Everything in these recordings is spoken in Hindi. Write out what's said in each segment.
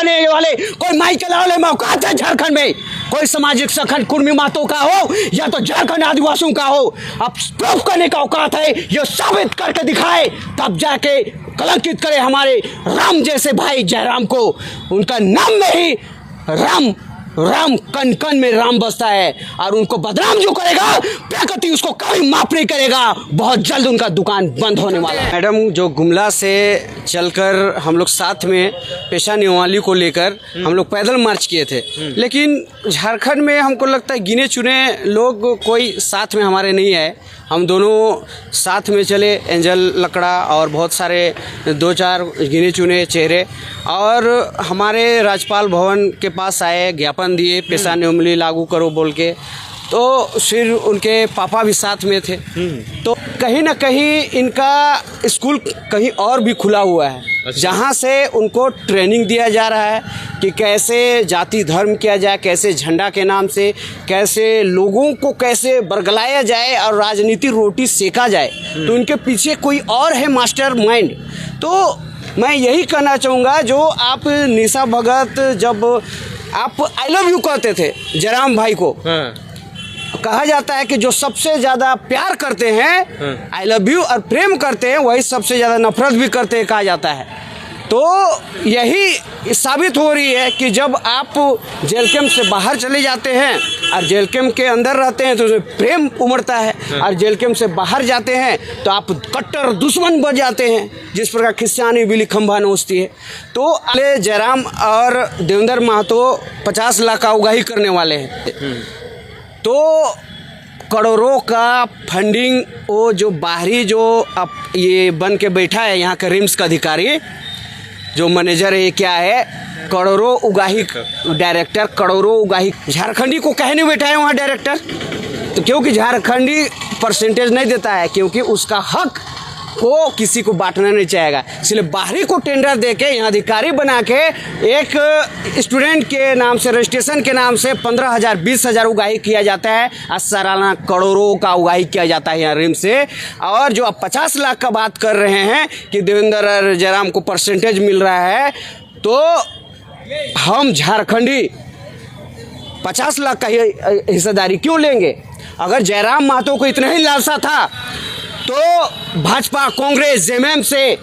करने वाले कोई माइकल वाले मौकात है झारखंड में, कोई सामाजिक संगठन कुर्मी मातों का हो या तो झारखंड आदिवासियों का हो, अब प्रूफ करने का औकात है, ये साबित करके दिखाए तब जाके कलंकित करे हमारे राम जैसे भाई जयराम को। उनका नाम में ही राम, राम कन कन में राम बसता है, और उनको बदनाम जो करेगा प्रकृति उसको कभी माफ नहीं करेगा। बहुत जल्द उनका दुकान बंद होने वाला है। मैडम, जो गुमला से चलकर हम लोग साथ में पेशा निवाली को लेकर हम लोग पैदल मार्च किए थे, लेकिन झारखंड में हमको लगता है गिने चुने लोग कोई साथ में हमारे नहीं है। हम दोनों साथ में चले, एंजल लकड़ा और बहुत सारे 2-4 गिने चुने चेहरे, और हमारे राज्यपाल भवन के पास आए, ज्ञापन दिए पेशा नियमावली लागू करो बोल के, तो फिर उनके पापा भी साथ में थे। तो कहीं ना कहीं इनका स्कूल कहीं और भी खुला हुआ है, जहाँ से उनको ट्रेनिंग दिया जा रहा है कि कैसे जाति धर्म किया जाए, कैसे झंडा के नाम से कैसे लोगों को कैसे बरगलाया जाए और राजनीति रोटी सेका जाए। तो इनके पीछे कोई और है मास्टर माइंड। तो मैं यही कहना चाहूँगा, जो आप निशा भगत जब आप आई लव यू कहते थे जयराम भाई को, कहा जाता है कि जो सबसे ज़्यादा प्यार करते हैं आई लव यू और प्रेम करते हैं, वही सबसे ज़्यादा नफरत भी करते हैं, कहा जाता है। तो यही साबित हो रही है कि जब आप जेल कैंप से बाहर चले जाते हैं और जेल कैंप के अंदर रहते हैं तो उसमें प्रेम उमड़ता है, और जेल कैंप से बाहर जाते हैं तो आप कट्टर दुश्मन बन जाते हैं, जिस प्रकार क्रिश्चियानी बिली खंभा नोचती है। तो अले जयराम और देवेंद्र महतो 50 लाख का उगाही करने वाले हैं, तो करोड़ों का फंडिंग वो जो बाहरी जो अब ये बन के बैठा है यहाँ का रिम्स का अधिकारी जो मैनेजर है, क्या है, करोड़ों उगाही डायरेक्टर, करोड़ों उगाही झारखंडी को कहे नहीं बैठा है वहाँ डायरेक्टर। तो क्योंकि झारखंडी परसेंटेज नहीं देता है, क्योंकि उसका हक को किसी को बांटना नहीं चाहेगा, इसलिए बाहरी को टेंडर देके यहाँ अधिकारी बना के एक स्टूडेंट के नाम से, रजिस्ट्रेशन के नाम से 15,000 20,000 उगाही किया जाता है, और सालाना करोड़ों का उगाही किया जाता है यहाँ रिम से। और जो आप 50 लाख का बात कर रहे हैं कि देवेंद्र और जयराम को परसेंटेज मिल रहा है, तो हम झारखंडी 50 लाख का हिस्सेदारी क्यों लेंगे? अगर जयराम महतो को इतना ही लालसा था तो भाजपा कांग्रेस जेएमएम से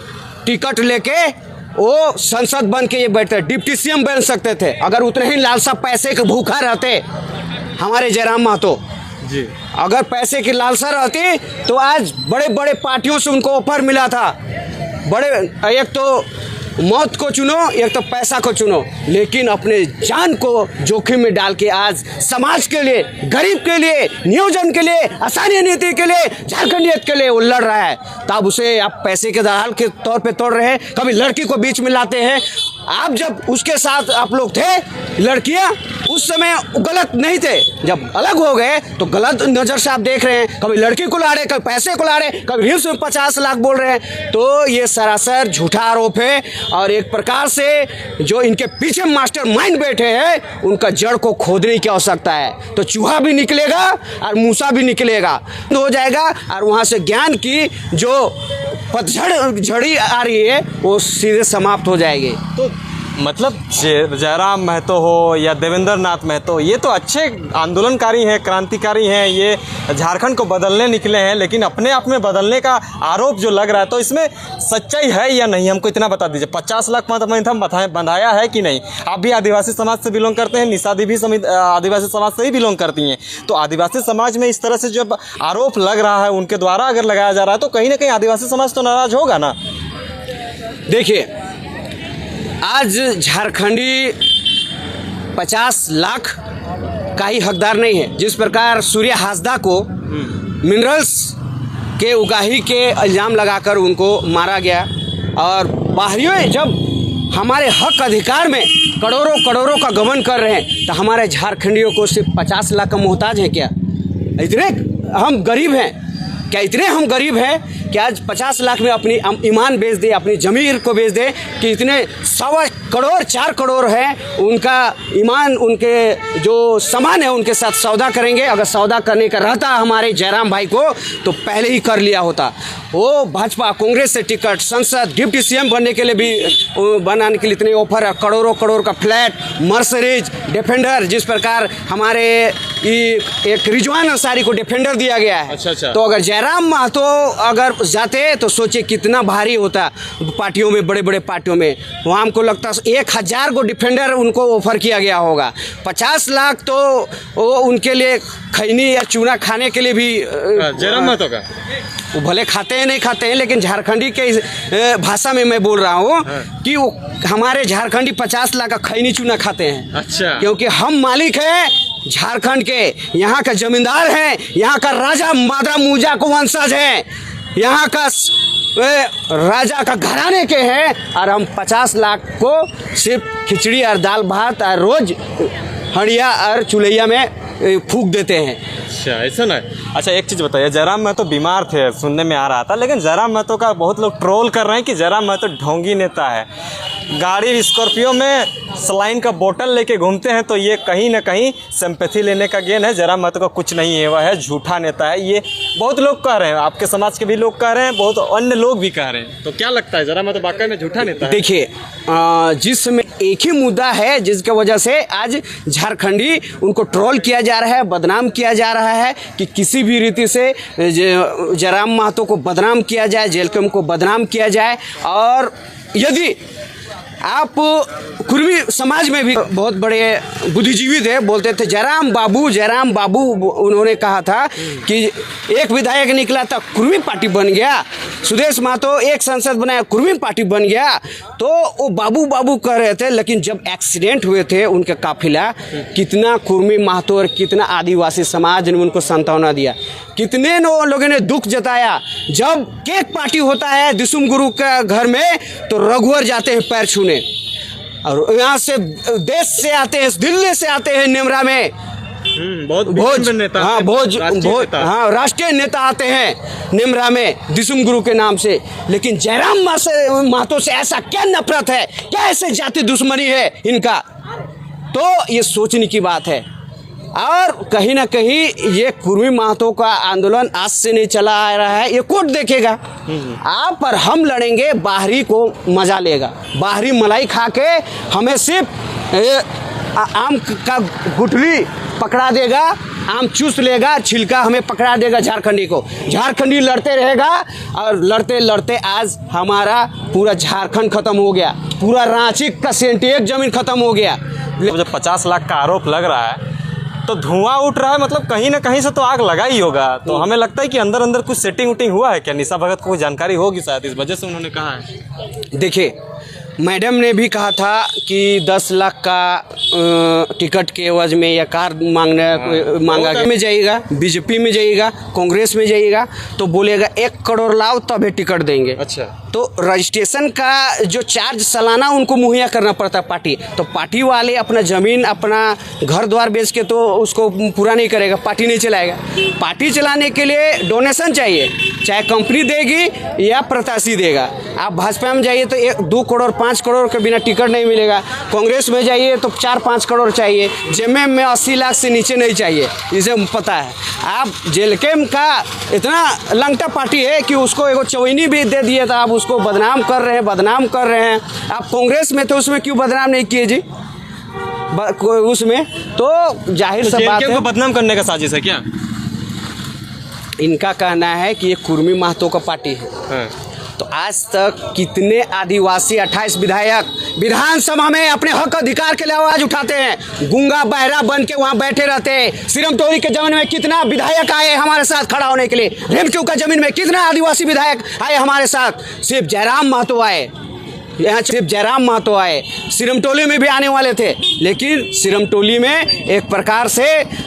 टिकट लेके वो संसद बन के ये बैठते, डिप्टी सीएम बन सकते थे, अगर उतने ही लालसा पैसे के भूखा रहते हमारे जयराम महतो जी। अगर पैसे की लालसा रहती तो आज बड़े बड़े पार्टियों से उनको ऑफर मिला था, बड़े, एक तो मौत को चुनो, एक तो पैसा को चुनो, लेकिन अपने जान को जोखिम में डाल के आज समाज के लिए, गरीब के लिए, नियोजन के लिए, आसानी नीति के लिए, झारखंडियत के लिए वो लड़ रहा है। तब उसे आप पैसे के दलाल के तौर पे तोड़ रहे हैं, कभी लड़की को बीच में लाते हैं। आप जब उसके साथ आप लोग थे, लड़कियां उस समय गलत नहीं थे, जब अलग हो गए तो गलत नज़र से आप देख रहे हैं, कभी लड़की को ला रहे, कभी पैसे को ला रहे, कभी रिम्स में 50 लाख बोल रहे हैं। तो ये सरासर झूठा आरोप है, और एक प्रकार से जो इनके पीछे मास्टर माइंड बैठे हैं उनका जड़ को खोदने की आवश्यकता है। तो चूहा भी निकलेगा और मूसा भी निकलेगा, हो जाएगा, और वहाँ से ज्ञान की जो पतझड़ झड़ी आ रही है वो सीधे समाप्त हो जाएगी। तो मतलब जयराम महतो हो या देवेंद्र नाथ महतो, ये तो अच्छे आंदोलनकारी हैं, क्रांतिकारी हैं, ये झारखंड को बदलने निकले हैं, लेकिन अपने आप में बदलने का आरोप जो लग रहा है, तो इसमें सच्चाई है या नहीं, हमको इतना बता दीजिए। 50 लाख बंधाया है कि नहीं? आप भी आदिवासी समाज से बिलोंग करते हैं, निशा दी भी आदिवासी समाज से ही बिलोंग करती हैं, तो आदिवासी समाज में इस तरह से जब आरोप लग रहा है उनके द्वारा अगर लगाया जा रहा है, तो कहीं ना कहीं आदिवासी समाज तो नाराज होगा ना। देखिए, आज झारखंडी 50 लाख का ही हकदार नहीं है। जिस प्रकार सूर्य हासदा को मिनरल्स के उगाही के इल्ज़ाम लगाकर उनको मारा गया, और बाहरियों जब हमारे हक अधिकार में करोड़ों करोड़ों का गबन कर रहे हैं, तो हमारे झारखंडियों को सिर्फ 50 लाख का मोहताज है क्या? इतने हम गरीब हैं क्या? इतने हम गरीब हैं कि आज 50 लाख में अपनी ईमान बेच दे, अपनी ज़मीर को बेच दे, कि इतने 1.25 करोड़ 4 करोड़ है उनका ईमान, उनके जो सामान है उनके साथ सौदा करेंगे। अगर सौदा करने का रहता हमारे जयराम भाई को तो पहले ही कर लिया होता। वो भाजपा कांग्रेस से टिकट, संसद, डिप्टी सीएम बनने के लिए भी बनाने के लिए इतने ऑफर है, करोड़ों करोड़ का फ्लैट, मर्सिडीज, डिफेंडर, जिस प्रकार हमारे एक रिजवान अंसारी को डिफेंडर दिया गया है। अच्छा। तो अगर जयराम महतो अगर जाते तो सोचिए कितना भारी होता पार्टियों में, बड़े बड़े पार्टियों में। वहाँ हमको लगता 1000 को डिफेंडर उनको ऑफर किया गया होगा। 50 लाख तो वो उनके लिए खैनी या चूना खाने के लिए भी जयराम महतो का वो भले खाते हैं नहीं खाते हैं, लेकिन झारखंडी के भाषा में मैं बोल रहा हूँ कि वो हमारे झारखंडी 50 लाख का खैनी चूना खाते हैं। अच्छा। क्योंकि हम मालिक हैं झारखंड के, यहाँ का जमींदार हैं, यहाँ का राजा मादरा मूजा को वंशज है, यहाँ का राजा का घराने के हैं, और हम 50 लाख को सिर्फ खिचड़ी और दाल भात और रोज हड़िया और चुलैया में फूक देते हैं। अच्छा, ऐसा ना। अच्छा, एक चीज़ बताइए, जयराम महतो बीमार थे, सुनने में आ रहा था, लेकिन जयराम महतो का बहुत लोग ट्रोल कर रहे हैं कि जयराम महतो ढोंगी नेता है। गाड़ी स्कॉर्पियो में सलाइन का बोतल लेके घूमते हैं, तो ये कहीं ना कहीं सिंपैथी लेने का गेन है। जयराम महतो का कुछ नहीं है, वह है झूठा नेता है, ये बहुत लोग कह रहे हैं, आपके समाज के भी लोग कह रहे हैं, बहुत अन्य लोग भी कह रहे हैं। तो क्या लगता है, जयराम महतो वाकई में झूठा नेता है? देखिए, जिसमें एक ही मुद्दा है जिसकी वजह से आज झारखंडी उनको ट्रोल किया जा रहा है, बदनाम किया जा रहा है, कि किसी भी रीति से जयराम महतो को बदनाम किया जाए, जेलकम को बदनाम किया जाए। और यदि आप कुर्मी समाज में भी बहुत बड़े बुद्धिजीवी थे, बोलते थे जयराम बाबू, उन्होंने कहा था कि एक विधायक निकला था कुर्मी पार्टी बन गया, सुदेश महतो एक संसद बनाया कुर्मी पार्टी बन गया, तो वो बाबू कह रहे थे। लेकिन जब एक्सीडेंट हुए थे उनके काफिला, कितना कुर्मी महतो और कितना आदिवासी समाज ने उनको सांत्वना दिया, कितने लोगों ने दुख जताया। जब केक पार्टी होता है दिसुम गुरु के घर में, तो रघुवर जाते हैं पैर छूने, और यहाँ से देश से आते हैं, दिल्ली से आते हैं नेमरा में, भोज नेता, हाँ राष्ट्रीय नेता आते हैं नेमरा में दिसुम गुरु के नाम से। लेकिन जयराम महतो से ऐसा क्या नफरत है, क्या ऐसे जाति दुश्मनी है इनका? तो ये सोचने की बात है। और कहीं ना कहीं ये कुर्मी महतो का आंदोलन आज से नहीं चला आ रहा है, ये कोर्ट देखेगा। आप पर हम लड़ेंगे, बाहरी को मजा लेगा, बाहरी मलाई खा के हमें सिर्फ आम का गुठली पकड़ा देगा, आम चूस लेगा, छिलका हमें पकड़ा देगा झारखंडी को। झारखंडी लड़ते रहेगा, और लड़ते लड़ते आज हमारा पूरा झारखंड खत्म हो गया, पूरा रांची का सेंटिएक जमीन खत्म हो गया। जब 50 लाख का आरोप लग रहा है तो धुआं उठ रहा है, मतलब कहीं ना कहीं से तो आग लगा ही होगा। तो हमें लगता है कि अंदर अंदर कुछ सेटिंग उटिंग हुआ है क्या? निशा भगत को कोई जानकारी होगी शायद, इस वजह से उन्होंने कहा है। देखिए, मैडम ने भी कहा था कि 10 लाख का टिकट के एवज में या कार मांगा में जाइएगा, बीजेपी में जाइएगा, कांग्रेस में जाइएगा, तो बोलेगा 1 करोड़ लाओ तब टिकट देंगे। अच्छा। तो रजिस्ट्रेशन का जो चार्ज सालाना उनको मुहैया करना पड़ता है पार्टी, तो पार्टी वाले अपना ज़मीन, अपना घर द्वार बेच के तो उसको पूरा नहीं करेगा, पार्टी नहीं चलाएगा। पार्टी चलाने के लिए डोनेशन चाहिए, चाहे कंपनी देगी या प्रत्याशी देगा। आप भाजपा में जाइए तो 2 करोड़ 5 करोड़ के बिना टिकट नहीं मिलेगा, कांग्रेस में जाइए तो 4-5 करोड़ चाहिए, जेएमएम में 80 लाख से नीचे नहीं चाहिए, इसे पता है। आप जेलकेम का इतना लंगटा पार्टी है कि उसको एगो चवैनी भी दे दिए, तो आप उसको बदनाम कर रहे हैं। आप कांग्रेस में थे, उसमें क्यों बदनाम नहीं किए जी? उसमें तो जाहिर सा बात है, बदनाम करने का साजिश है क्या? इनका कहना है कि ये कुर्मी महतो का पार्टी है। तो आज तक कितने आदिवासी 28 विधायक विधानसभा में अपने हक अधिकार के लिए आवाज उठाते हैं, गूंगा बहरा बन के वहां बैठे रहते हैं। सिरम टोली के जमीन में कितना विधायक आए हमारे साथ खड़ा होने के लिए, रेमक्यू का जमीन में कितना आदिवासी विधायक आए हमारे साथ, सिर्फ जयराम महतो आए, यहाँ सिर्फ जयराम महतो आए। सिरमटोली में भी आने वाले थे, लेकिन सिरमटोली में एक प्रकार से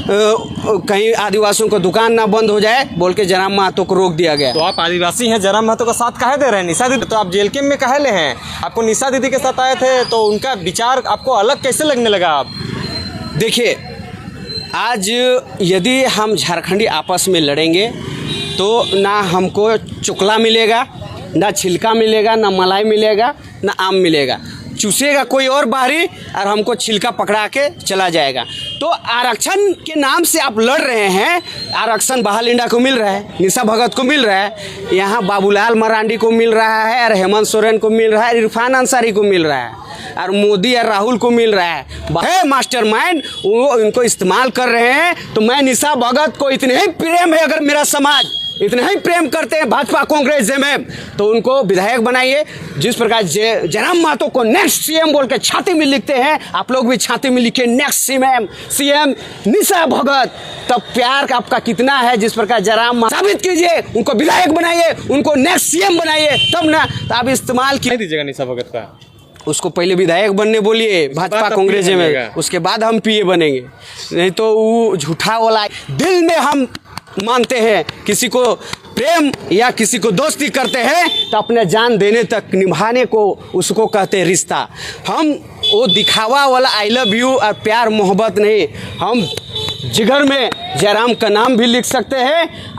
कहीं आदिवासियों को दुकान ना बंद हो जाए बोल के जयराम महतो को रोक दिया गया। तो आप आदिवासी हैं, जयराम महतो का साथ काहे दे रहे हैं? निशा दीदी तो आप जेल कैंप में काहे ले हैं? आपको निशा दीदी के साथ आए थे तो उनका विचार आपको अलग कैसे लगने लगा? आप देखिए, आज यदि हम झारखंडी आपस में लड़ेंगे तो ना हमको चुकला मिलेगा, ना छिलका मिलेगा, ना मलाई मिलेगा, ना आम मिलेगा। चूसेगा कोई और बाहरी और हमको छिलका पकड़ा के चला जाएगा। तो आरक्षण के नाम से आप लड़ रहे हैं। आरक्षण बहालिंडा को मिल रहा है, निशा भगत को मिल रहा है, यहाँ बाबूलाल मरांडी को मिल रहा है, और हेमंत सोरेन को मिल रहा है, इरफान अंसारी को मिल रहा है, और मोदी और राहुल को मिल रहा है मास्टरमाइंड। वो इनको इस्तेमाल कर रहे हैं। तो मैं निशा भगत को इतने ही प्रेम है, अगर मेरा समाज इतना ही प्रेम करते हैं भाजपा कांग्रेस जेएमएम, तो उनको विधायक बनाइए। जिस प्रकार जयराम महतो को नेक्स्ट सीएम बोल के छाती में लिखते हैं, आप लोग भी छाती में लिखिए नेक्स्ट सीएम निशा भगत। तब प्यार आपका कितना है, जिस प्रकार जयराम साबित कीजिए, उनको विधायक बनाइए, उनको नेक्स्ट सीएम बनाइए, तब ना तो आप इस्तेमाल नहीं दीजिएगा निशा भगत का। उसको पहले विधायक बनने बोलिए भाजपा कांग्रेस में, उसके बाद हम पीए बनेंगे। नहीं तो वो झूठा वाला दिल में हम मानते हैं, किसी को प्रेम या किसी को दोस्ती करते हैं तो अपने जान देने तक निभाने को उसको कहते हैं रिश्ता। हम वो दिखावा वाला आई लव यू और प्यार मोहब्बत नहीं, हम जिगर में जयराम का नाम भी लिख सकते हैं।